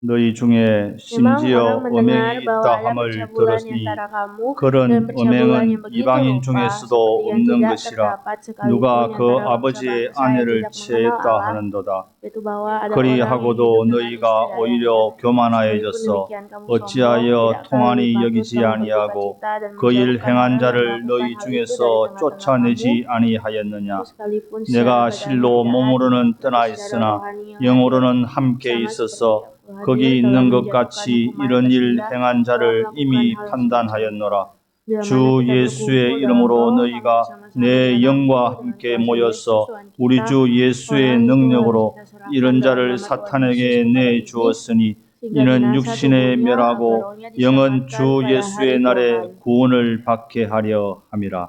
너희 중에 Memang 심지어 orang mendengar 음행이 bahwa 있다 ada 함을 percabulan di 들었으니 antara kamu dan 그런 percabulan yang 음행은 begitu 이방인 rupa 중에서도 seperti yang 없는 tidak 것이라 terdapat sekalipun 누가 di 그 antara 아버지의 bangsa-bangsa yang 아내를 tidak mengenal 취했다 Allah, 하는도다. yaitu bahwa ada orang yang 그리하고도 hidup dengan 너희가 istri ayahnya. 오히려 Sekalipun 교만하여졌어 demikian kamu sombong, 어찌하여 tidakkah 통한이 lebih patut 여기지 kamu 아니하고 berduka cita dan 그 일 menjauhkan 행한 orang yang 자를 melakukan 너희 hal itu dari 중에서 tengah-tengah 쫓아내지 kamu, 아니하였느냐. sekalipun secara 내가 badan 실로 tidak 몸으로는 hadir, 떠나 tetapi secara 있으나 rohani yang 영으로는 hadir, 함께 sama 있어서 seperti yang hadir 거기 telah 있는 것 menjatuhkan 같이 hukuman 이런 일 sehingga 행한 telah 자를 melakukan 이미 hal semacam 판단하였노라. bila 주 mana kita 예수의 berkumpul dalam 이름으로 roh, kamu 너희가 bersama-sama 내 dengan 영과 aku, dengan 함께 kuasa Yesus 모여서 Tuhan 우리 kita, 주 예수의 orang itu harus 능력으로 kita serahkan 이런 dalam 자를 nama Tuhan Yesus 사탄에게 kepada iblis, 내주었으니 sehingga 이는 binasa 육신에 tubuhnya agar 멸하고 rohnya 영은 diselamatkan 주 pada 예수의 hari 날에 Tuhan. 구원을 받게 하려 함이라.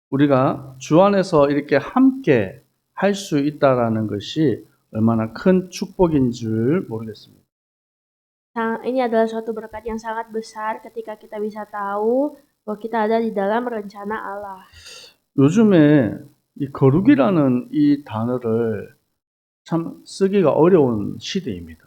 우리가 주 안에서 이렇게 함께 할 수 있다라는 것이 얼마나 큰 축복인 줄 모르겠습니다. Ini adalah suatu berkat yang sangat besar ketika kita bisa tahu bahwa kita ada di dalam rencana Allah. 요즘에 이 거룩이라는 이 단어를 참 쓰기가 어려운 시대입니다.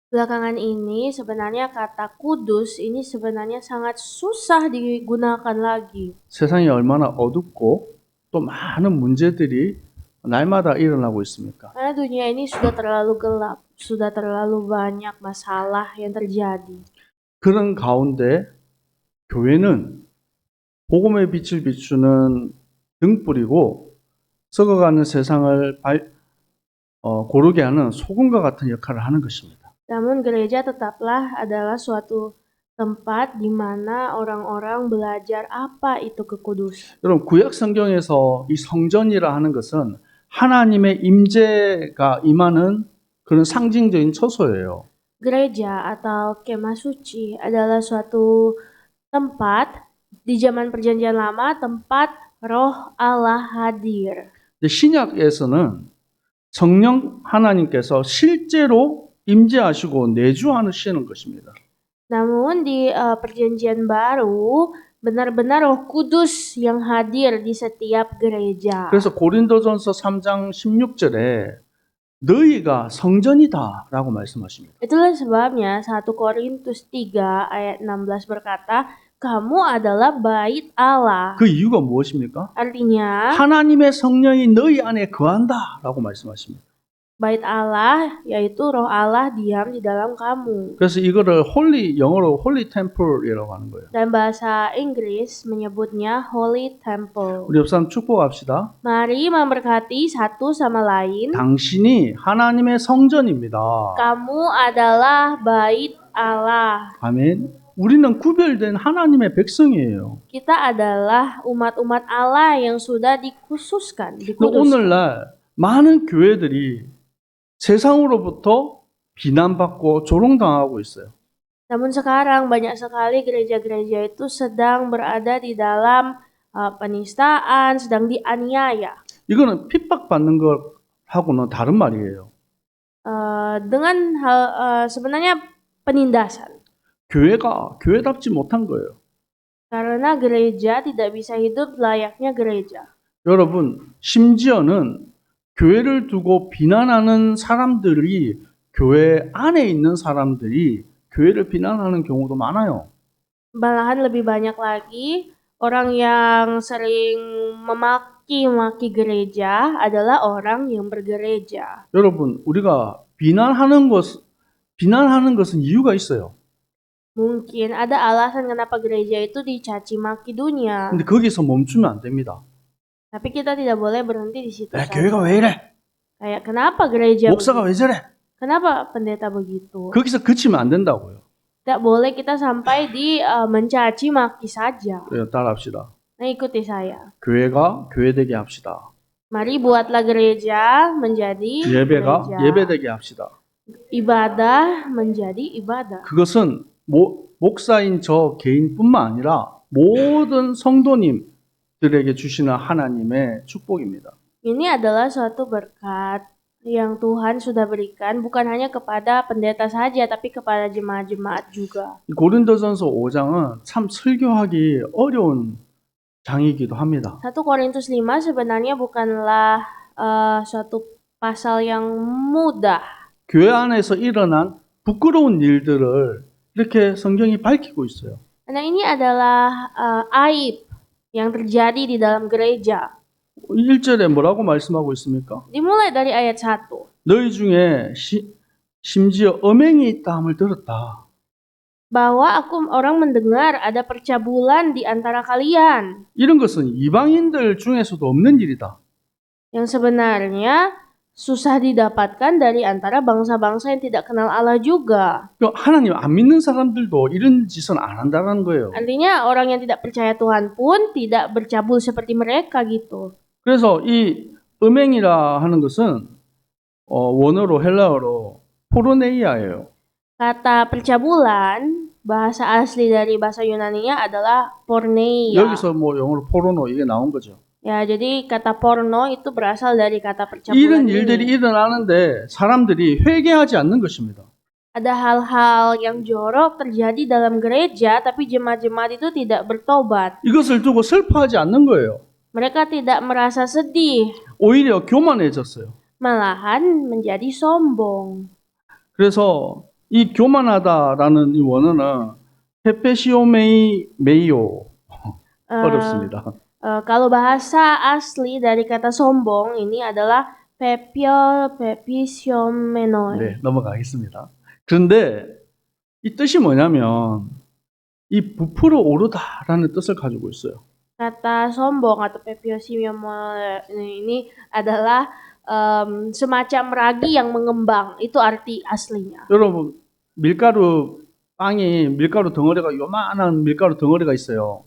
Belakangan ini sebenarnya kata kudus ini sebenarnya sangat susah digunakan lagi. 세상이 얼마나 어둡고 또 많은 문제들이 날마다 일어나고 있습니까? Karena dunia ini sudah terlalu gelap, sudah terlalu banyak masalah yang terjadi. 그런 가운데 교회는 복음의 빛을 비추는 등불이고 썩어가는 세상을 고르게 하는 소금과 같은 역할을 하는 것입니다. Namun gereja tetaplah adalah suatu tempat di mana orang-orang belajar apa itu kekudusan. 여러분 구약 성경에서 이 성전이라 하는 것은 하나님의 임재가 임하는 그런 상징적인 처소예요. Gereja atau kemah suci adalah suatu tempat di zaman perjanjian lama, tempat roh Allah hadir. 신약에서는 성령 하나님께서 실제로 임재하시고 내주하시는 것입니다. Namun di perjanjian baru benar-benar Roh Kudus yang hadir di setiap gereja. 그래서 고린도전서 3장 16절에 너희가 성전이다라고 말씀하십니다. Itulah sebabnya 1 Korintus 3 ayat 16 berkata, kamu adalah bait Allah. 그 이유가 무엇입니까? Artinya 하나님의 성령이 너희 안에 거한다라고 말씀하십니다. bait Allah yaitu roh Allah diam di dalam kamu. 그래서 이거를 영어로 홀리 템플이라고 하는 거예요. Dan bahasa Inggris menyebutnya Holy Temple. 우리 옆 사람 축복합시다. Mari memberkati satu sama lain. 당신이 하나님의 성전입니다. Kamu adalah bait Allah. 아멘. 우리는 구별된 하나님의 백성이에요. Kita adalah umat-umat Allah yang sudah dikhususkan, dikuduskan. 오늘날 많은 교회들이 세상으로부터 비난받고 조롱당하고 있어요. Namun sekarang banyak sekali gereja-gereja itu sedang berada di dalam penistaan, sedang dianiaya. 이거는 핍박받는 것하고는 다른 말이에요. Dengan hal sebenarnya penindasan. 교회가 교회답지 못한 거예요. Karena gereja tidak bisa hidup layaknya gereja. 여러분, 심지어는 교회를 두고 비난하는 사람들이 교회 안에 있는 사람들이 교회를 비난하는 경우도 많아요. Malahan lebih banyak lagi orang yang sering memaki-maki gereja adalah orang yang bergereja. 여러분, 우리가 비난하는 것은 이유가 있어요. Mungkin ada alasan kenapa gereja itu dicaci maki dunia. 근데 거기서 멈추면 안 됩니다. Tapi kita tidak boleh berhenti di situ saja. 교회가 왜 이래? Kayak kenapa gereja 목사가 왜 begitu? 저래? Kenapa pendeta begitu? 거기서 그치면 안 된다고요. Tidak boleh kita sampai di mencaci maki saja. 따라합시다. Nah, ikuti saya. 교회가 교회되게 합시다. Mari buatlah gereja menjadi 예배가 gereja. 예배되게 합시다. Ibadah menjadi ibadah. 그것은 목사인 저 개인뿐만 아니라 모든 성도님들에게 주시는 하나님의 축복입니다. Ini adalah suatu berkat yang Tuhan sudah berikan bukan hanya kepada pendeta saja tapi kepada jemaat-jemaat juga. 고린도전서 5장은 참 설교하기 어려운 장이기도 합니다. 1 Korintus 5 sebenarnya bukanlah suatu pasal yang mudah. 교회 안에서 일어난 부끄러운 일들을 이렇게 성경이 밝히고 있어요. Karena ini adalah aib yang terjadi di dalam gereja. 1절에 뭐라고 말씀하고 있습니까? Dimulai dari ayat 1. 너희 중에 심지어 음행이 있다함을 들었다. Bahwa orang mendengar ada percabulan di antara kalian. 이런 것은 이방인들 중에서도 없는 일이다. Yang sebenarnya susah didapatkan dari antara bangsa-bangsa yang tidak kenal Allah juga. 하나님 안 믿는 사람들도 이런 짓은 안 한다는 거예요. Artinya orang yang tidak percaya Tuhan pun tidak bercabul seperti mereka gitu. 그래서 이 음행이라 하는 것은 원어로 헬라어로 포르네이아예요. Kata percabulan, bahasa asli dari bahasa Yunaninya adalah porneia. 여기서 뭐 영어로 포르노 이게 나온 거죠. Ya, jadi kata porno itu berasal dari kata percabulan 이런 일들이 ini. 일어나는데 사람들이 회개하지 않는 것입니다. Ada hal-hal yang jorok terjadi dalam gereja, tapi jemaat-jemaat itu tidak bertobat. 이것을 두고 슬퍼하지 않는 거예요. Mereka tidak merasa sedih, 오히려 교만해졌어요. malahan menjadi sombong. 그래서 이 교만하다라는 이 원어는 페페시오메이오 어렵습니다. Kalau bahasa asli dari kata sombong ini adalah pepisiomenoi. 네, 넘어가겠습니다. 그런데 이 뜻이 뭐냐면 이 부풀어 오르다라는 뜻을 가지고 있어요. Kata sombong atau pepisiomenoi ini adalah semacam ragi yang mengembang. Itu arti aslinya. 여러분 밀가루 덩어리가 요만한 밀가루 덩어리가 있어요.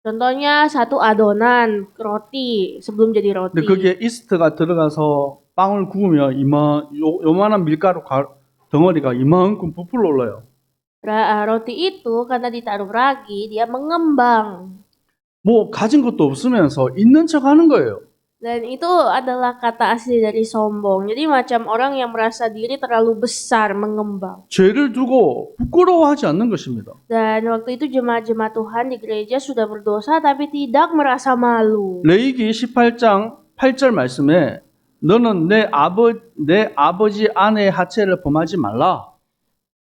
Contohnya satu adonan roti sebelum jadi roti. 근데 거기에 이스트가 들어가서 빵을 구우면 요만한 밀가루 덩어리가 이만큼 부풀어 올라요. Roti itu karena ditaruh ragi dia mengembang. 뭐 가진 것도 없으면서 있는 척 하는 거예요. Dan itu adalah kata asli dari sombong. Jadi macam orang yang merasa diri terlalu besar mengembang. 죄를 두고 부끄러워하지 않는 것입니다. Dan waktu itu jemaat-jemaat Tuhan di gereja sudah berdosa tapi tidak merasa malu. 레위기 18장 8절 말씀에 너는 내 아버지 아내의 하체를 범하지 말라.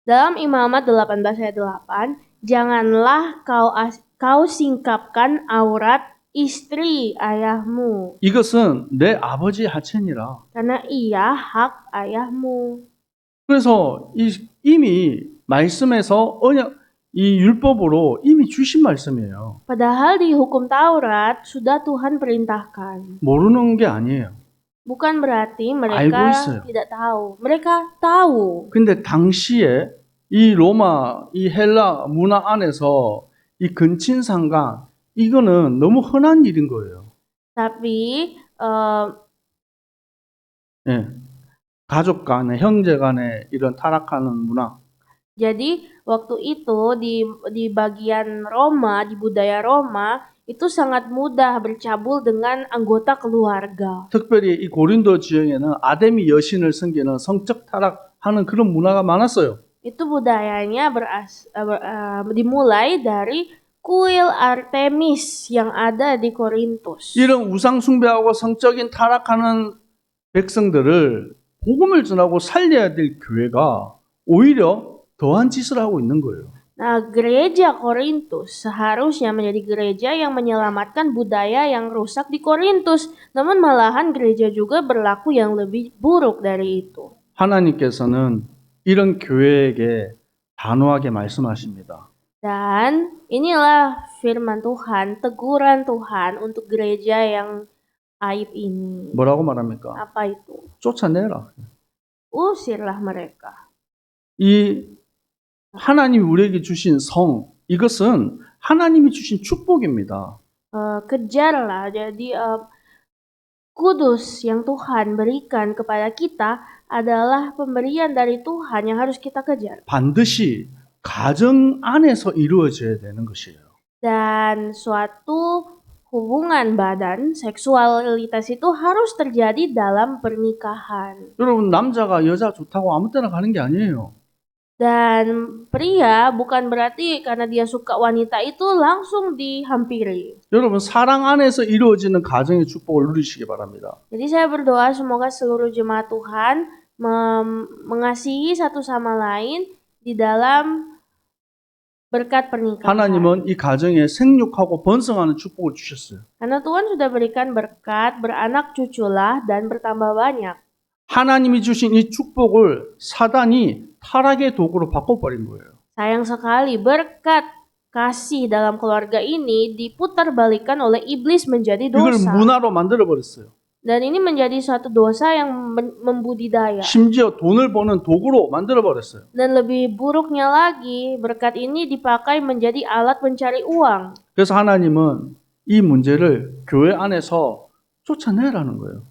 Dalam Imamat 18 ayat 8, janganlah kau singkapkan aurat istri ayahmu. 이것은 내 아버지의 하체니라. Karena ia hak ayahmu. 그래서 이미 말씀에서 이 율법으로 이미 주신 말씀이에요. Padahal di hukum Taurat sudah Tuhan perintahkan. 모르는 게 아니에요. Bukan berarti 알고 mereka 있어요. tidak tahu. Mereka tahu. 근데 당시에 이 로마, 이 헬라 문화 안에서 이 근친상간 이거는 너무 흔한 일인 거예요. Tapi 예. 가족 간에, 형제 간에 이런 타락하는 문화. jadi waktu itu di bagian Roma, di budaya Roma, itu sangat mudah bercabul dengan anggota keluarga. 특별히 이 고린도 지역에는 아데미 여신을 섬기는 성적 타락하는 그런 문화가 많았어요. Itu budayanya dimulai dari kuil Artemis yang ada di Korintus. 이런 우상 숭배하고 성적인 타락하는 백성들을 복음을 전하고 살려야 될 교회가 오히려 더한 짓을 하고 있는 거예요. Nah, gereja Korintus seharusnya menjadi gereja yang menyelamatkan budaya yang rusak di Korintus. Namun malahan gereja juga berlaku yang lebih buruk dari itu. 하나님께서는 이런 교회에게 단호하게 말씀하십니다. Dan inilah firman Tuhan, teguran Tuhan untuk gereja yang aib ini. 뭐라고 말합니까? Apa itu? 쫓아내라. Usirlah mereka. 이 하나님이 우리에게 주신 성, 이것은 하나님이 주신 축복입니다. Kejarlah. Jadi kudus yang Tuhan berikan kepada kita adalah pemberian dari Tuhan yang harus kita kejar. 반드시 가정 안에서 이루어져야 되는 것이에요. Dan suatu hubungan badan, seksualitas itu harus terjadi dalam pernikahan. 여러분 남자가 여자 좋다고 아무 때나 가는 게 아니에요. Dan pria bukan berarti karena dia suka wanita itu langsung dihampiri. 여러분 사랑 안에서 이루어지는 가정의 축복을 누리시기 바랍니다. Jadi saya berdoa semoga seluruh jemaat Tuhan mengasihi satu sama lain di dalam berkat pernikahan. 하나님은 이 가정에 생육하고 번성하는 축복을 주셨어요. Karena Tuhan sudah berikan berkat, beranak cuculah dan bertambah banyak. 하나님이 주신 이 축복을 사단이 타락의 도구로 바꿔버린 거예요. Sayang sekali berkat kasih dalam keluarga ini diputarbalikkan oleh iblis menjadi 이걸 dosa. 문화로 만들어버렸어요. Dan ini menjadi suatu dosa yang membudidaya. 심지어 돈을 버는 도구로 만들어버렸어요. Dan lebih buruknya lagi, berkat ini dipakai menjadi alat mencari uang. 그래서 하나님은 이 문제를 교회 안에서 쫓아내라는 거예요.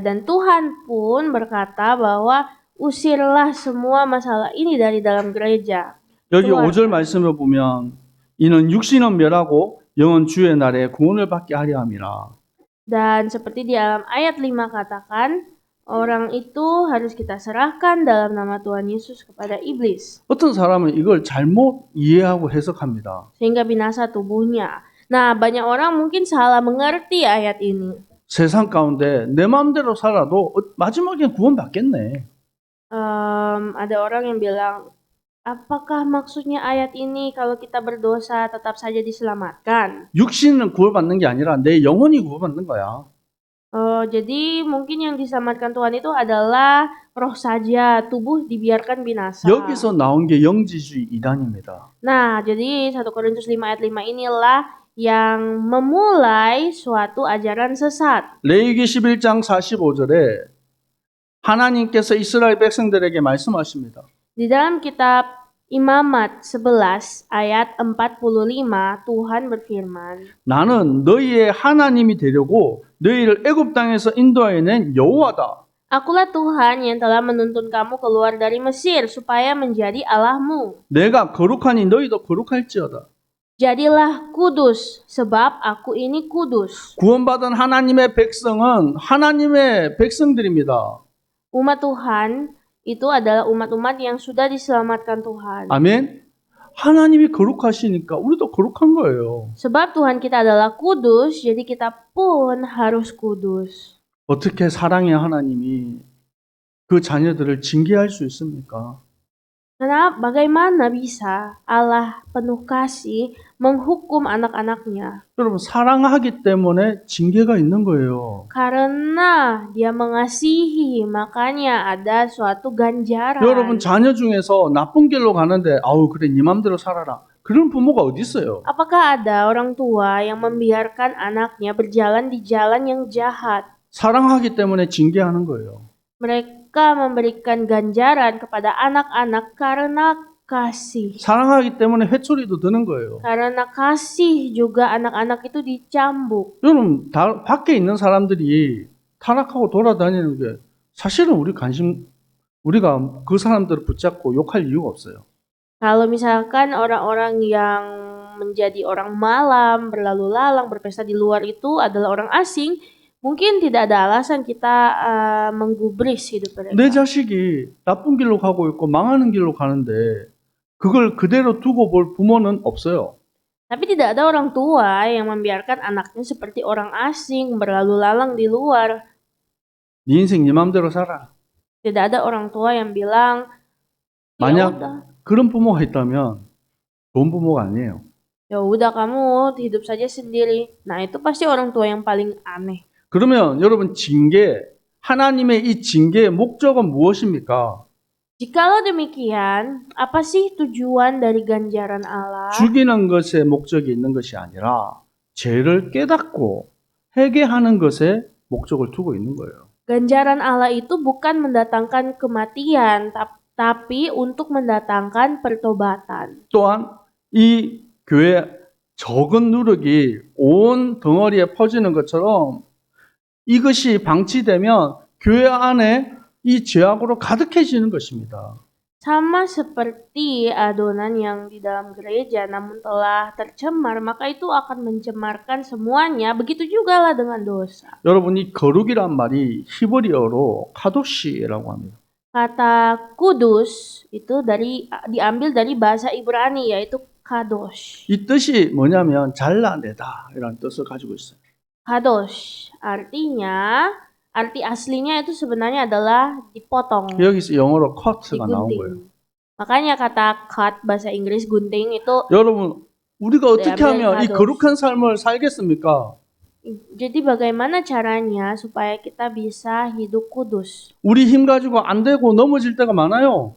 Dan Tuhan pun berkata bahwa usirlah semua masalah ini dari dalam gereja. 여기 좋아요. 5절 말씀을 보면 이는 육신은 멸하고 영은 주의 날에 구원을 받게 하려 함이라. Dan seperti di dalam ayat 5 katakan, orang itu harus kita serahkan dalam nama Tuhan Yesus kepada iblis. 어떤 사람은 이걸 잘못 이해하고 해석합니다. Sehingga binasa tubuhnya. Nah, banyak orang mungkin salah mengerti ayat ini. 세상 가운데 내 마음대로 살아도 마지막엔 구원받겠네. Ada orang yang bilang, apakah maksudnya ayat ini kalau kita berdosa tetap saja diselamatkan? 육신은 구원받는 게 아니라 내 영혼이 구원받는 거야. Jadi mungkin yang diselamatkan Tuhan itu adalah roh saja, tubuh dibiarkan binasa. 여기서 나온 게 영지주의 이단입니다. Nah, jadi 1 Korintus 5 ayat 5 inilah yang memulai suatu ajaran sesat. 레위기 11장 45절에 하나님께서 이스라엘 백성들에게 말씀하십니다. Di dalam kitab Imamat 11 ayat 45 Tuhan berfirman, 나는 너희의 하나님이 되려고 너희를 애굽 땅에서 인도하여 낸 여호와다. Akulah Tuhan yang telah menuntun kamu keluar dari Mesir supaya menjadi Allahmu. 내가 거룩하니 너희도 거룩할지어다. Jadilah kudus, sebab aku ini kudus. 구원받은 하나님의 백성은 하나님의 백성들입니다. Umat Tuhan itu adalah umat-umat yang sudah diselamatkan Tuhan. 아멘. 하나님이 거룩하시니까 우리도 거룩한 거예요. Sebab Tuhan kita adalah kudus, jadi kita pun harus kudus. 어떻게 사랑의 하나님이 그 자녀들을 징계할 수 있습니까? Karena bagaimana bisa Allah penuh kasih menghukum anak-anaknya? 여러분 사랑하기 때문에 징계가 있는 거예요. Karena dia mengasihi, makanya ada suatu ganjaran. 여러분 자녀 중에서 나쁜 길로 가는데 아우 그래 네 맘대로 살아라. 그런 부모가 어디 있어요? Apakah ada orang tua yang membiarkan anaknya berjalan di jalan yang jahat? 사랑하기 때문에 징계하는 거예요. Mereka memberikan ganjaran kepada anak-anak karena kasih. 사랑하기 때문에 회초리도 드는 거예요. Karena kasih juga anak-anak itu dicambuk. 여러분 밖에 있는 사람들이 타락하고 돌아다니는 게 사실은 우리가 그 사람들을 붙잡고 욕할 이유가 없어요. Kalau misalkan orang-orang yang menjadi orang malam, berlalu lalang, berpesta di luar itu adalah orang asing, mungkin tidak ada alasan kita menggubris hidup mereka. 내 자식이 나쁜 길로 가고 있고 망하는 길로 가는데 그걸 그대로 두고 볼 부모는 없어요. Tapi tidak ada orang tua yang membiarkan anaknya seperti orang asing, berlalu lalang di luar. 네 인생 네 맘대로 살아. Tidak ada orang tua yang bilang, ya 만약 udah, 그런 부모가 있다면 좋은 부모가 아니에요. ya udah kamu hidup saja sendiri. Nah itu pasti orang tua yang paling aneh. 그러면 여러분 하나님의 이 징계의 목적은 무엇입니까? Jikalau demikian, apa sih tujuan dari ganjaran Allah? 죽이는 것에 목적이 있는 것이 아니라 죄를 깨닫고 회개하는 것에 목적을 두고 있는 거예요. Ganjaran Allah itu bukan mendatangkan kematian, tapi untuk mendatangkan pertobatan. 또한 이 교회 적은 누룩이 온 덩어리에 퍼지는 것처럼 이것이 방치되면 교회 안에 이 죄악으로 가득해지는 것입니다. Sama seperti adonan yang di dalam gereja namun telah tercemar, maka itu akan mencemarkan semuanya. Begitu juga lah dengan dosa. 여러분 이 거룩이란 말이 히브리어로 카도시라고 합니다. Kata kudus itu diambil dari bahasa Ibrani yaitu kadosh. 이 뜻이 뭐냐면 잘라내다 이라는 뜻을 가지고 있어요. Kadosh artinya arti aslinya itu sebenarnya adalah dipotong, 여기서 영어로 cut가 나온 거예요. digunting. Makanya kata cut bahasa Inggris gunting itu 여러분, 우리가 어떻게 하면 이 Americanos. 거룩한 삶을 살겠습니까? jadi bagaimana caranya supaya kita bisa hidup kudus? 우리 힘 가지고 안 되고 넘어질 때가 많아요.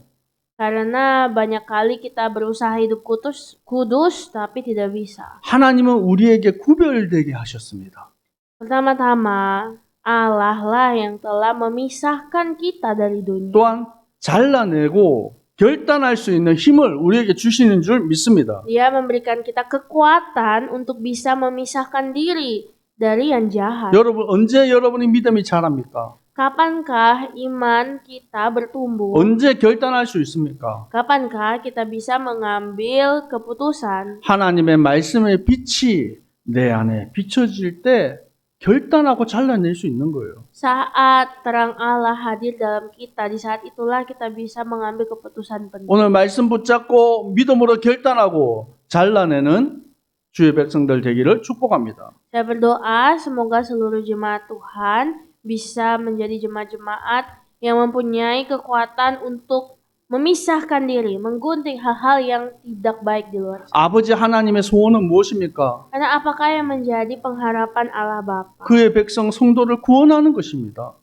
Karena banyak kali kita berusaha hidup kudus tapi tidak bisa. 하나님은 우리에게 구별되게 하셨습니다. Pertama-tama, Allah lah yang telah memisahkan kita dari dunia. 또한 잘라내고 결단할 수 있는 힘을 우리에게 주시는 줄 믿습니다. Dia memberikan kita kekuatan untuk bisa memisahkan diri dari yang jahat. 여러분, 언제 여러분의 믿음이 자랍니까? Kapankah iman kita bertumbuh? 언제 결단할 수 있습니까? Kapankah kita bisa mengambil keputusan? 하나님의 말씀의 빛이 내 안에 비춰질 때 결단하고 잘라낼 수 있는 거예요. Saat terang Allah hadir dalam kita, di saat itulah kita bisa mengambil keputusan penting. 오늘 말씀 붙잡고 믿음으로 결단하고 잘라내는 주의 백성들 되기를 축복합니다. Saya berdoa semoga seluruh jemaat Tuhan bisa menjadi jemaat-jemaat yang mempunyai kekuatan untuk memisahkan diri, menggunting hal-hal yang tidak baik di luar sana. 아버지 하나님의 소원은 무엇입니까? Karena apakah yang menjadi pengharapan Allah Bapa? 그의 백성 성도를 구원하는 것입니다.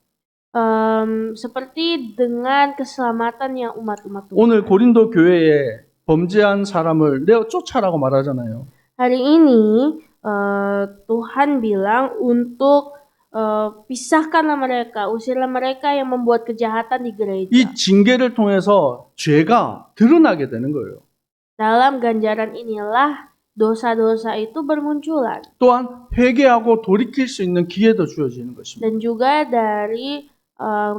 Seperti dengan keselamatan yang umat-umat Tuhan. 오늘 고린도 교회에 범죄한 사람을 내어 쫓아라고 말하잖아요. Hari ini Tuhan bilang untuk pisahkanlah mereka, usirlah mereka yang membuat kejahatan di gereja. 이 징계를 통해서 죄가 드러나게 되는 거예요. Dalam ganjaran inilah dosa-dosa itu bermunculan. 또한 회개하고 돌이킬 수 있는 기회도 주어지는 것입니다. Dan juga dari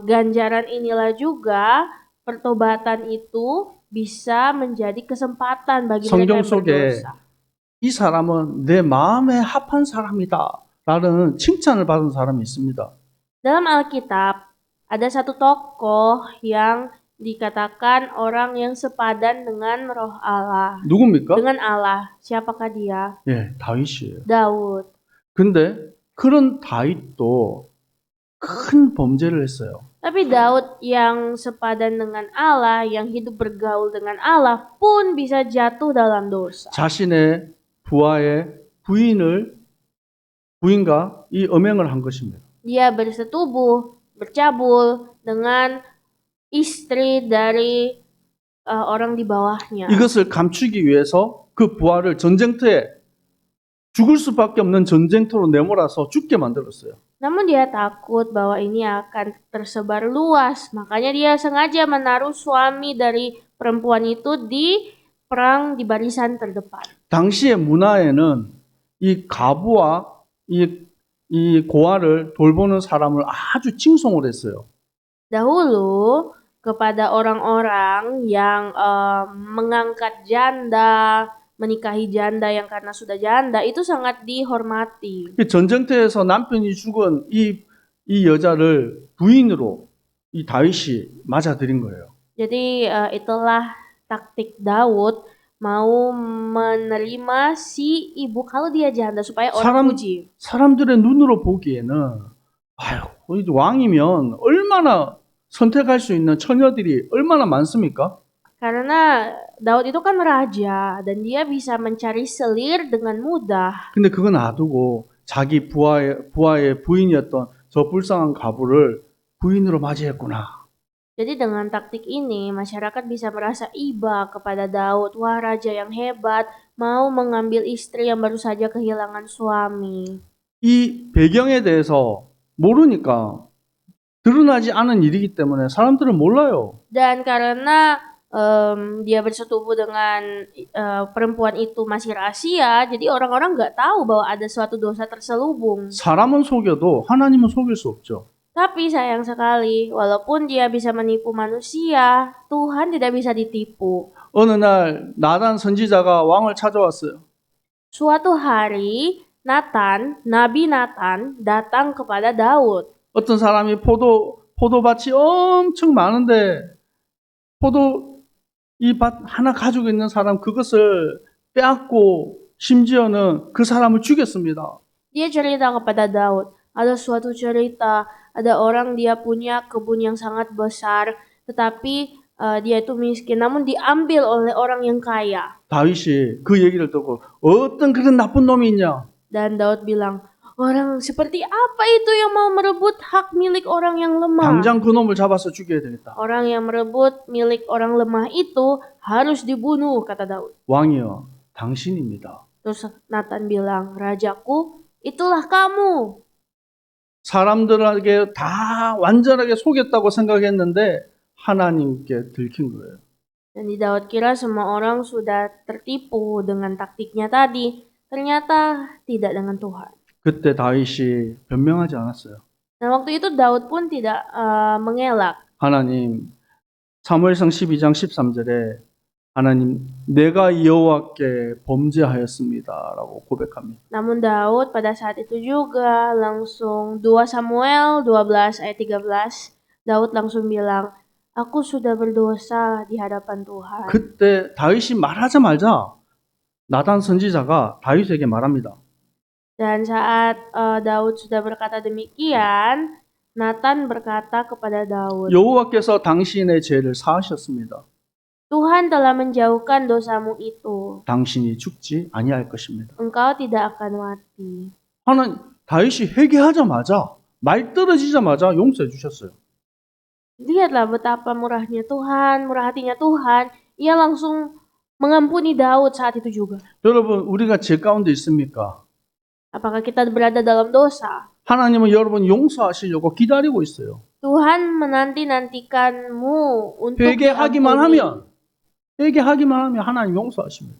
ganjaran inilah juga pertobatan itu bisa menjadi kesempatan bagi mereka 성경 yang 속에 berdosa. 이 사람은 내 마음에 합한 사람이다 라는 칭찬을 받은 사람이 있습니다. Dalam Alkitab ada satu tokoh yang dikatakan orang yang sepadan dengan roh Allah. 누굽니까? Dengan Allah. Siapakah dia? 예, 다윗이에요. Daud. 근데 그런 다윗도 큰 범죄를 했어요. Tapi Daud yang sepadan dengan Allah, yang hidup bergaul dengan Allah pun bisa jatuh dalam dosa. 자신의 부하의 부인과 이 음행을 한 것입니다. Dia bersetubuh, bercabul dengan istri dari orang di bawahnya. 이것을 감추기 위해서 그 부하를 전쟁터에 죽을 수밖에 없는 전쟁터로 내몰아서 죽게 만들었어요. Namun dia takut bahwa ini akan tersebar luas. Makanya dia sengaja menaruh suami dari perempuan itu di perang di barisan terdepan. 당시의 문화에는 이 가부와 이 고아를 돌보는 사람을 아주 칭송을 했어요. Dahulu kepada orang-orang yang mengangkat janda, menikahi janda yang karena sudah janda itu sangat dihormati. 전쟁터에서 남편이 죽은 이 여자를 부인으로 이 다윗이 맞아들인 거예요. Jadi itulah taktik Daud mau menerima si ibu kalau dia janda supaya orang puji. 사람들의 눈으로 보기에는 아유, 왕이면 얼마나 선택할 수 있는 처녀들이 얼마나 많습니까? Karena Daud itu kan raja dan dia bisa mencari selir dengan mudah. 근데 그거 놔두고 자기 부하의 부인이었던 저 불쌍한 가부를 부인으로 맞이했구나. Jadi dengan taktik ini masyarakat bisa merasa iba kepada Daud. Wah, raja yang hebat mau mengambil istri yang baru saja kehilangan suami. 이 배경에 대해서 모르니까 드러나지 않은 일이기 때문에 사람들은 몰라요. Dan karena dia bersetubuh dengan perempuan itu masih rahasia, jadi orang-orang nggak tahu bahwa ada suatu dosa terselubung. 사람은 속여도 하나님은 속일 수 없죠. Tapi sayang sekali, walaupun dia bisa menipu manusia, Tuhan tidak bisa ditipu. 어느 날 나단 선지자가 왕을 찾아왔어요. Suatu hari, Nabi Nathan datang kepada Daud. 어떤 사람이 포도밭이 엄청 많은데 이 밭 하나 가지고 있는 사람 그것을 빼앗고 심지어는 그 사람을 죽였습니다. Dia cerita kepada Daud, ada suatu cerita ada orang dia punya kebun yang sangat besar, tetapi dia itu miskin, namun diambil oleh orang yang kaya. 다윗이 그 얘기를 듣고 어떤 그런 나쁜 놈이 있냐? Dan Daud bilang, orang seperti apa itu yang mau merebut hak milik orang yang lemah? 당장 그 놈을 잡아서 죽여야 되겠다. Orang yang merebut milik orang lemah itu harus dibunuh, kata Daud. 왕이여, 당신입니다. Terus Nathan bilang, rajaku, itulah kamu. 사람들에게 다 완전하게 속였다고 생각했는데 하나님께 들킨 거예요. Dan di Daud kira semua orang sudah tertipu dengan taktiknya tadi. Ternyata tidak dengan Tuhan. 그때 다윗이 변명하지 않았어요. Dan waktu itu Daud pun tidak mengelak. 하나님, 사무엘상 12장 13절에 하나님, 내가 여호와께 범죄하였습니다라고 고백합니다. Namun Daud pada saat itu juga langsung 2 Samuel 12 ayat 13, Daud langsung bilang, aku sudah berdosa di hadapan Tuhan. 그때 다윗이 말하자마자 나단 선지자가 다윗에게 말합니다. Dan saat Daud sudah berkata demikian, Nathan berkata kepada Daud, 여호와께서 당신의 죄를 사하셨습니다. Tuhan telah menjauhkan dosamu itu. 당신이 죽지 아니할 것입니다. Engkau tidak akan mati. 하나님, 다윗이 회개하자마자 말 떨어지자마자 용서해 주셨어요. Lihatlah betapa murahnya Tuhan, murah hatinya Tuhan. Ia langsung mengampuni Daud saat itu juga. 여러분, 우리가 죄 가운데 있습니까? Apakah kita berada dalam dosa? 하나님은 여러분 용서하시려고 기다리고 있어요. Tuhan menanti-nantikanmu untuk 회개하기만 diampuni. 회개하기만 하면 하나님 용서하십니다.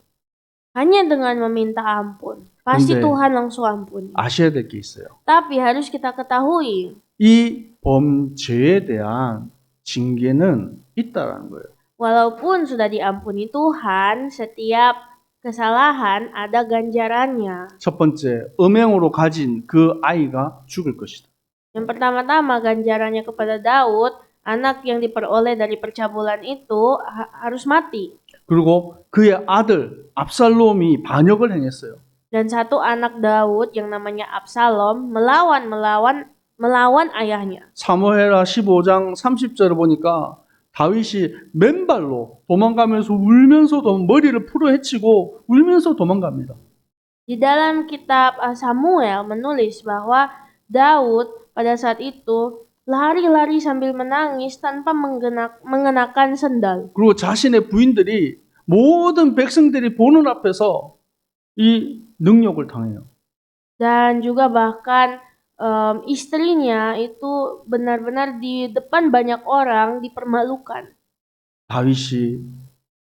Hanya dengan meminta ampun. Pasti 근데 Tuhan langsung ampuni. 아셔야 될 게 있어요. Tapi harus kita ketahui, 이 범죄에 대한 징계는 있다라는 거예요. walaupun sudah diampuni Tuhan, setiap kesalahan ada ganjarannya. 첫 번째, 음행으로 가진 그 아이가 죽을 것이다. Yang pertama-tama ganjarannya kepada Daud, anak yang diperoleh dari percabulan itu harus mati. 그리고 그의 아들 압살롬이 반역을 행했어요. Dan satu anak Daud yang namanya Absalom melawan ayahnya. 사무엘하 15장 30절을 보니까 다윗이 맨발로 도망가면서 울면서도 머리를 풀어헤치고 울면서 도망갑니다. Di dalam kitab Samuel menulis bahwa Daud pada saat itu lari-lari sambil menangis tanpa mengenakan sendal. 그리고 자신의 부인들이 모든 백성들이 보는 앞에서 이 능욕을 당해요. Dan juga bahkan istrinya itu benar-benar di depan banyak orang dipermalukan. 다윗이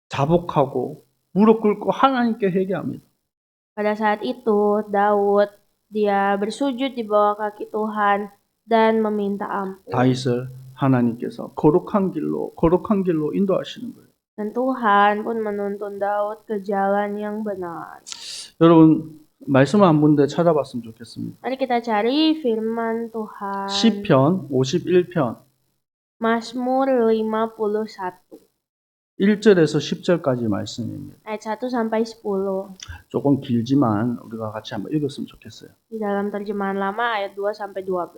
자복하고 무릎 꿇고 하나님께 회개합니다. Pada saat itu Daud dia bersujud di bawah kaki Tuhan dan meminta ampun. 다윗을 하나님께서 거룩한 길로 인도하시는 거예요. Dan Tuhan pun menuntun Daud ke jalan yang benar. 여러분 말씀을 한 군데 찾아봤으면 좋겠습니다. Mari kita cari firman Tuhan. 시편 51편 Mazmur 51 1절에서 10절까지 말씀입니다. ayat 1 sampai 10. 조금 길지만 우리가 같이 한번 읽었으면 좋겠어요. Di dalam terjemahan lama ayat 2 sampai 12.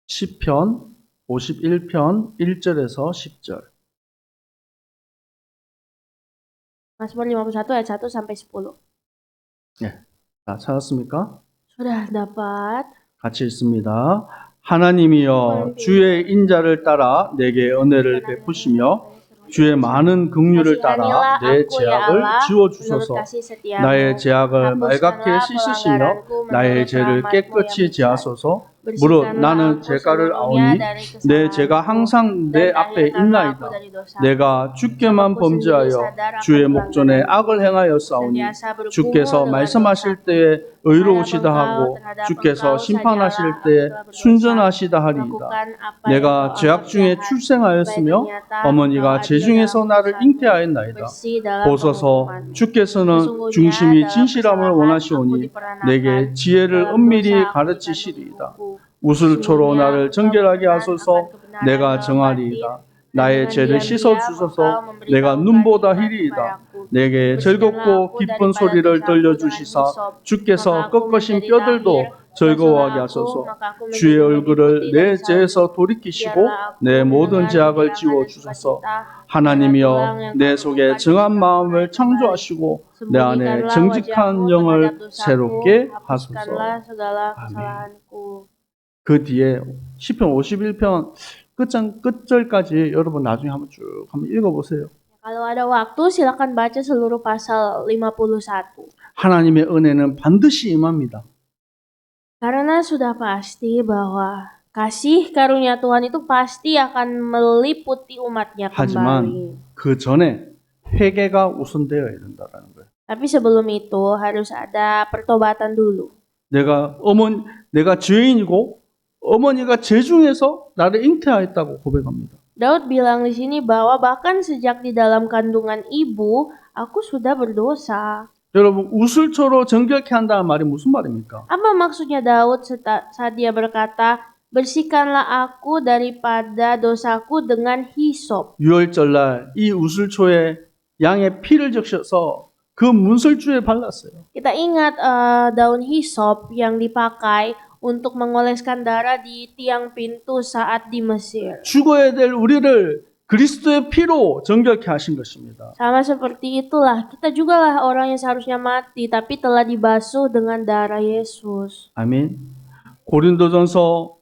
시편 51편 1절에서 10절. Mazmur 51 ayat 1 sampai 10. 네. 자, 찾았습니까? Sudah dapat? 같이 읽습니다. 하나님이여 주의 인자를 따라 내게 은혜를 베푸시며 주의 많은 긍휼을 따라 내 죄악을 지워 주소서. 나의 죄악을 말갛게 씻으시며 나의 죄를 깨끗이 제하소서. 무릇 나는 죄가를 아오니 내 죄가 항상 내 앞에 있나이다. 내가 주께만 범죄하여 주의 목전에 악을 행하였사오니 주께서 말씀하실 때에 의로우시다 하고 주께서 심판하실 때에 순전하시다 하리이다. 내가 죄악 중에 출생하였으며 어머니가 죄 중에서 나를 잉태하였나이다. 보소서 주께서는 중심이 진실함을 원하시오니 내게 지혜를 은밀히 가르치시리이다. 우슬초로 나를 정결하게 하소서. 내가 정하리이다. 나의 죄를 씻어 주소서. 내가 눈보다 희리이다. 내게 즐겁고 기쁜 소리를 들려주시사 주께서 꺾으신 뼈들도 즐거워하게 하소서. 주의 얼굴을 내 죄에서 돌이키시고 내 모든 죄악을 지워 주소서. 하나님이여 내 속에 정한 마음을 창조하시고 내 안에 정직한 영을 새롭게 하소서. 그 뒤에 시편 51편 끝절까지 여러분 나중에 한번 쭉 한번 읽어보세요. Kalau ada waktu silakan baca seluruh pasal 51. 하나님의 은혜는 반드시 임합니다. Karena sudah pasti bahwa kasih karunia Tuhan itu pasti akan meliputi umatnya kembali. 하지만 그 전에 회개가 우선되어야 된다는 거예요. Tapi sebelum itu harus ada pertobatan dulu. 내가 죄인이고 어머니가 죄 중에서 나를 잉태하였다고 고백합니다. Daud bilang di sini bahwa bahkan sejak di dalam kandungan ibu, aku sudah berdosa. 여러분 우슬초로 정결케 한다는 말이 무슨 말입니까? Apa maksudnya Daud saat dia berkata, bersihkanlah aku daripada dosaku dengan hisop. 유월절날 이 우슬초에 양의 피를 적셔서 그 문설주에 발랐어요. Kita ingat daun hisop yang dipakai untuk mengoleskan darah di tiang pintu saat di Mesir. 죽어야 될 우리를 그리스도의 피로 정결케 하신 것입니다. Sama seperti itulah, kita juga lah orang yang seharusnya mati, tapi telah dibasuh dengan darah Yesus. 아멘. 고린도전서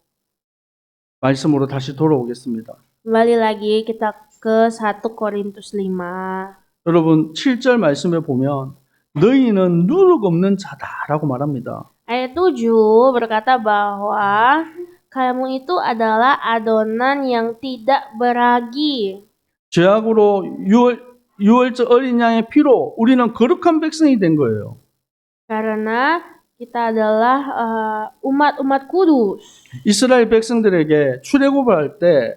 말씀으로 다시 돌아오겠습니다. Kembali lagi kita ke 1 Korintus 5. 여러분 7절 말씀에 보면 너희는 누룩 없는 자다라고 말합니다. Ayat 7 berkata bahwa kamu itu adalah adonan yang tidak beragi. 죄악으로 유월절 어린 양의 피로 우리는 거룩한 백성이 된 거예요. Karena kita adalah umat-umat kudus. 이스라엘 백성들에게 출애굽할 때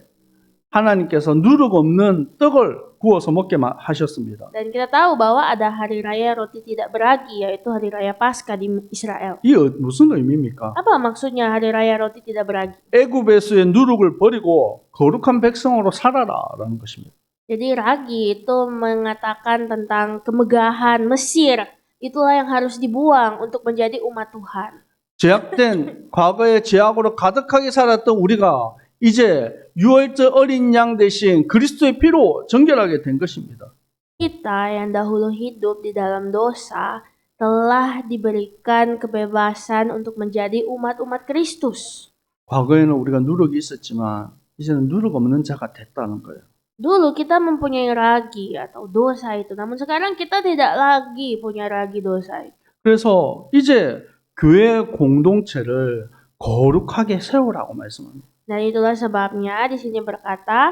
하나님께서 누룩 없는 떡을 구워서 먹게 하셨습니다. Dan kita tahu bahwa ada hari raya roti tidak beragi, yaitu hari raya Paskah di Israel. 이게 무슨 의미입니까? Apa maksudnya hari raya roti tidak beragi? 애굽에서의 누룩을 버리고 거룩한 백성으로 살아라라는 것입니다. Jadi ragi itu mengatakan tentang kemegahan Mesir. Itulah yang harus dibuang untuk menjadi umat Tuhan. 죄악된 과거의 죄악으로 가득하게 살았던 우리가 이제 유월절 어린 양 대신 그리스도의 피로 정결하게 된 것입니다. Kita yang dahulu hidup di dalam dosa telah diberikan kebebasan untuk menjadi umat-umat Kristus. 과거에는 우리가 누룩이 있었지만 이제는 누룩 없는 자가 됐다는 거예요. Dulu kita mempunyai ragi atau dosa itu, namun sekarang kita tidak lagi punya ragi dosa itu. 그래서 이제 교회 공동체를 거룩하게 세우라고 말씀합니다. Dan itulah sebabnya di sini berkata,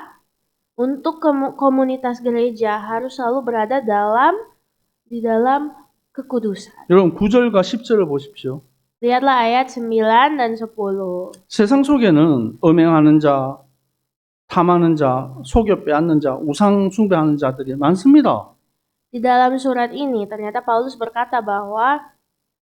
untuk komunitas gereja harus selalu berada di dalam kekudusan. 여러분 9절과 10절을 보십시오. Lihatlah ayat 9 dan 10. 세상 속에는 음행하는 자, 탐하는 자, 속여 빼앗는 자, 우상 숭배하는 자들이 많습니다. Di dalam surat ini ternyata Paulus berkata bahwa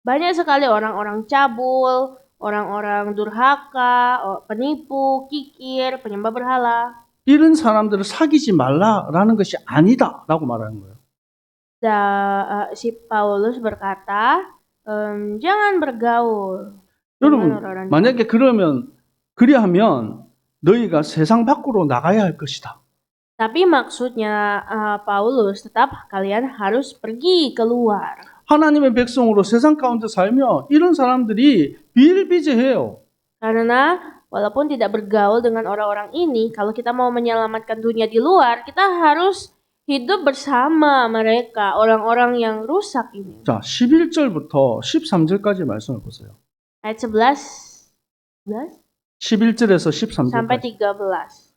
banyak sekali orang-orang cabul, orang-orang durhaka, penipu, kikir, penyembah berhala. 이런 사람들을 사귀지 말라라는 것이 아니다라고 말하는 거예요. Si Paulus berkata, jangan bergaul. 여러분, 만약에 그리하면 너희가 세상 밖으로 나가야 할 것이다. Tapi maksudnya Paulus tetap kalian harus pergi keluar. 하나님의 백성으로 세상 가운데 살면 이런 사람들이 비일비재해요. Karena walaupun tidak bergaul dengan orang-orang ini, kalau kita mau menyelamatkan dunia di luar, kita harus hidup bersama mereka, orang-orang yang rusak ini. 자, 11절부터 13절까지 말씀을 보세요. Ayat 11 11절에서 sampai 13절까지. 13.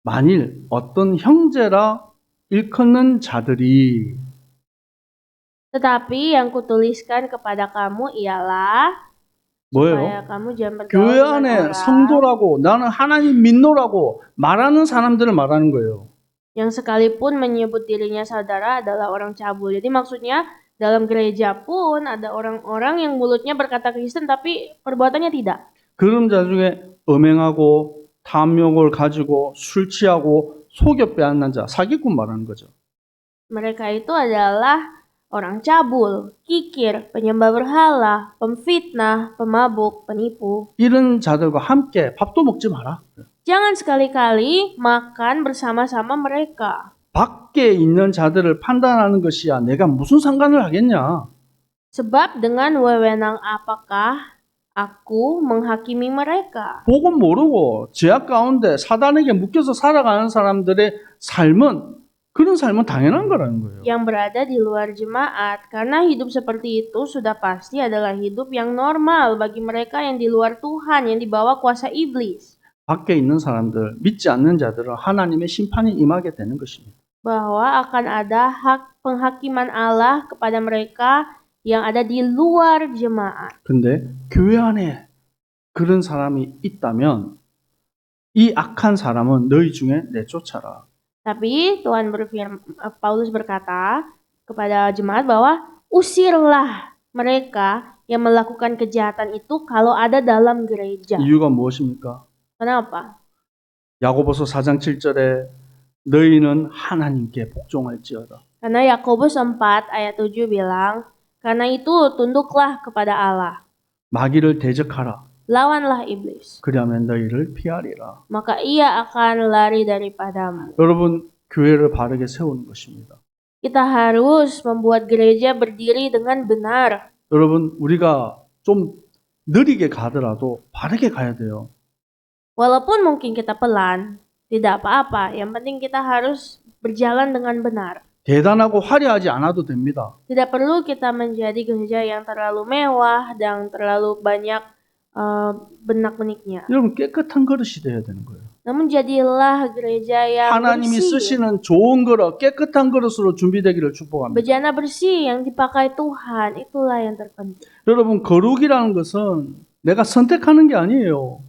만일 어떤 형제라 일컫는 자들이 Tetapi yang kutuliskan kepada kamu ialah supaya 뭐예요? kamu jangan bergaul 교회 dengan 안에 orang 성도라고 나는 하나님 믿노라고 말하는 사람들을 말하는 거예요. yang sekalipun menyebut dirinya saudara adalah orang cabul. Jadi maksudnya dalam gereja pun ada orang-orang yang mulutnya berkata Kristen tapi perbuatannya tidak. 그런 자 중에 음행하고 탐욕을 가지고 술 취하고 속여 빼앗는 자, 사기꾼 말하는 거죠. Mereka itu adalah orang cabul, kikir, penyembah berhala, pemfitnah, pemabuk, penipu. 이런 자들과 함께 밥도 먹지 마라. Jangan sekali-kali makan bersama-sama mereka. 밖에 있는 자들을 판단하는 것이야 내가 무슨 상관을 하겠냐. Sebab dengan wewenang apakah aku menghakimi mereka? 복음 모르고 죄악 가운데 사단에게 묶여서 살아가는 사람들의 삶은 그런 삶은 당연한 거라는 거예요. Yang berada di luar jemaat, karena hidup seperti itu sudah pasti adalah hidup yang normal bagi mereka yang di luar Tuhan, yang dibawa kuasa iblis. 밖에 있는 사람들, 믿지 않는 자들은 하나님의 심판이 임하게 되는 것입니다. Bahwa akan ada hak penghakiman Allah kepada mereka yang ada di luar jemaat. 근데 교회 안에 그런 사람이 있다면 이 악한 사람은 너희 중에 내쫓아라. Tapi Paulus berkata kepada jemaat bahwa usirlah mereka yang melakukan kejahatan itu kalau ada dalam gereja. 이유가 무엇입니까? Kenapa? 야고보서 4장 7절에 너희는 하나님께 복종할지어다. Karena Yakobus 4 ayat 7 bilang, karena itu tunduklah kepada Allah. 마귀를 대적하라. Lawanlah iblis. 그리하면 너희를 피하리라. Maka ia akan lari daripadamu. 여러분, 교회를 바르게 세우는 것입니다. Kita harus membuat gereja berdiri dengan benar. 여러분, 우리가 좀 느리게 가더라도 바르게 가야 돼요. Walaupun mungkin kita pelan, tidak apa-apa. Yang penting kita harus berjalan dengan benar. 대단하고 화려하지 않아도 됩니다. Tidak perlu kita menjadi gereja yang terlalu mewah dan terlalu banyak benak-beniknya. 여러분, 깨끗한 그릇이 돼야 되는 거예요. Namun jadilah gereja yang 하나님이 bersih. 쓰시는 좋은 그릇, 깨끗한 그릇으로 준비되기를 축복합니다. Bejana bersih yang dipakai Tuhan, itulah yang terpenting. 여러분, 거룩이라는 것은 내가 선택하는 게 아니에요.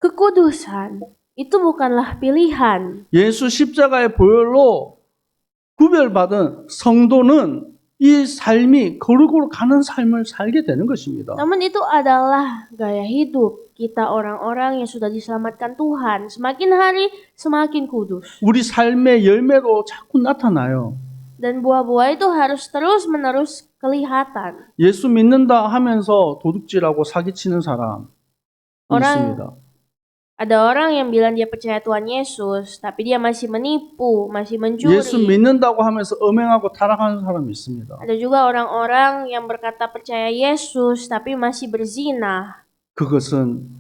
Kekudusan itu bukanlah pilihan. 예수 십자가의 보혈로 구별받은 성도는 이 삶이 거룩으로 가는 삶을 살게 되는 것입니다. Namun itu adalah gaya hidup kita orang-orang yang sudah diselamatkan Tuhan. Semakin hari semakin kudus. 우리 삶의 열매로 자꾸 나타나요. Dan buah-buah itu harus terus-menerus kelihatan. 예수 믿는다 하면서 도둑질하고 사기치는 사람 있습니다. Ada orang yang bilang dia percaya Tuhan Yesus, tapi dia masih menipu, masih mencuri. 예수 믿는다고 하면서 음행하고 타락하는 사람이 있습니다. Ada juga orang-orang yang berkata percaya Yesus, tapi masih berzina. 그것은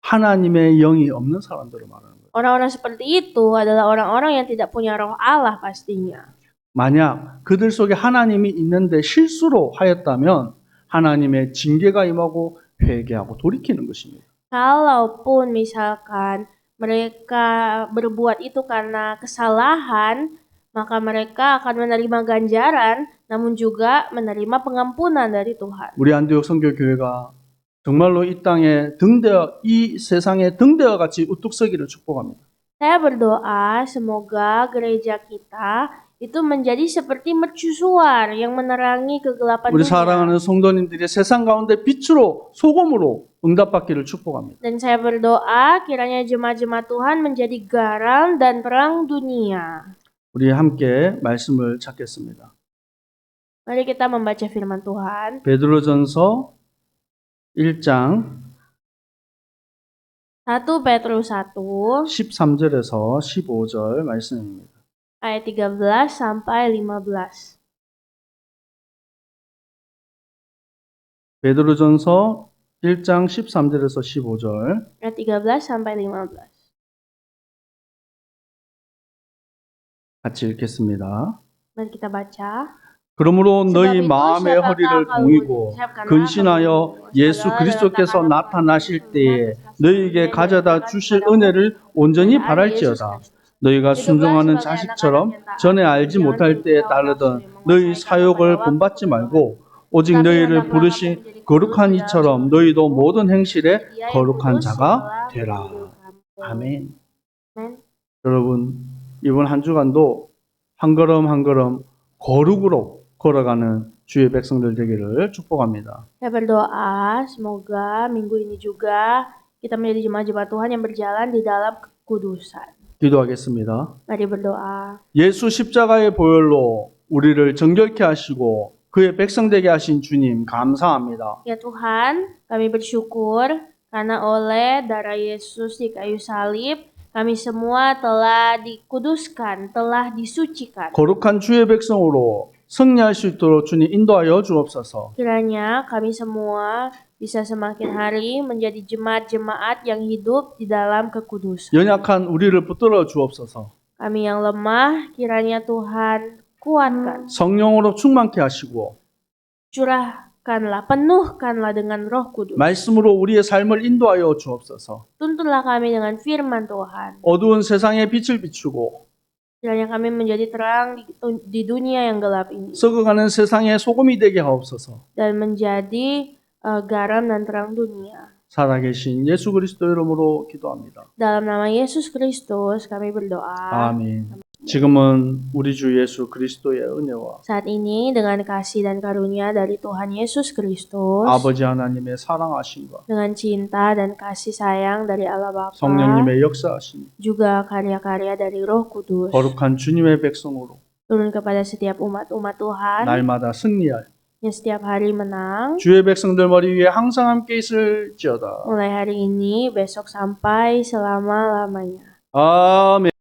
하나님의 영이 없는 사람들을 말하는 거예요. Orang-orang seperti itu adalah orang-orang yang tidak punya roh Allah pastinya. 만약 그들 속에 하나님이 있는데 실수로 하였다면 하나님의 징계가 임하고 회개하고 돌이키는 것입니다. Kalaupun misalkan mereka berbuat itu karena kesalahan, maka mereka akan menerima ganjaran, namun juga menerima pengampunan dari Tuhan. 우리 안디옥 선교교회가 정말로 이 땅에 등대어 이 세상에 등대어 같이 우뚝 서기를 축복합니다. Saya berdoa semoga gereja kita itu menjadi seperti mercusuar yang menerangi kegelapan 우리 dunia. 사랑하는 성도님들이 세상 가운데 빛으로 소금으로 응답받기를 축복합니다. Dan saya berdoa kiranya jemaat-jemaat Tuhan menjadi garam dan terang dunia. 우리 함께 말씀을 찾겠습니다. Mari kita membaca firman Tuhan. 베드로전서 1장 1 Petrus 1 13절에서 15절 말씀입니다. ayat 13 sampai 15. 베드로전서 1장 13절에서 15절 Ayat 13 sampai 15. 같이 읽겠습니다. Mari kita baca. 그러므로 Sebab 너희 itu 마음의 siapakah 허리를 kamu 동이고 bersiapkanlah 근신하여 kamu 예수 segala 그리스도께서 letakkanlah 나타나실 kamu 때에 너희에게 가져다 주실 은혜를 온전히 바랄지어다. 너희가 순종하는 자식처럼 전에 알지 못할 때에 따르던 너희 사욕을 본받지 말고 오직 너희를 부르신 거룩한 이처럼 너희도 모든 행실에 거룩한 자가 되라. 아멘. 여러분, 이번 한 주간도 한 걸음 한 걸음 거룩으로 걸어가는 주의 백성들 되기를 축복합니다. Saya berdoa semoga minggu ini juga kita menjadi jemaat-jemaat Tuhan yang berjalan di dalam kekudusan. 기도하겠습니다. Mari berdoa. 예수 십자가의 보혈로 우리를 정결케 하시고 그의 백성 되게 하신 주님 감사합니다. Ya Tuhan, kami bersyukur karena oleh darah Yesus di kayu salib, kami semua telah dikuduskan, telah disucikan. 거룩한 주의 백성으로 승리할 수 있도록 주님 인도하여 주옵소서. Kiranya kami semua bisa semakin hari menjadi jemaat-jemaat yang hidup di dalam kekudusan. 연약한 우리를 붙들어 주옵소서. Kami yang lemah, kiranya Tuhan kuatkan. 성령으로 충만케 하시고 Curahkanlah, penuhkanlah dengan Roh Kudus. 말씀으로 우리의 삶을 인도하여 주옵소서. Tuntunlah kami dengan firman Tuhan. 어두운 세상에 빛을 비추고 Kiranya kami menjadi terang di dunia yang gelap ini. 썩어가는 세상에 소금이 되게 하옵소서. Dan menjadi garam dan terang dunia. 살아계신 예수 그리스도 이름으로 기도합니다. Dalam nama Yesus Kristus kami berdoa. 아멘. 지금은 우리 주 예수 그리스도의 은혜와 Saat ini dengan kasih dan karunia dari Tuhan Yesus Kristus, 아버지 하나님의 사랑하심과 dengan cinta dan kasih sayang dari Allah Bapa, 성령님의 역사하심, juga karya-karya dari Roh Kudus, 거룩한 주님의 백성으로 turun kepada setiap umat-umat Tuhan 날마다 승리할 yang setiap hari menang. 주의 백성들 머리 위에 항상 함께 있을지어다. Mulai hari ini, besok sampai selama-lamanya. 아멘.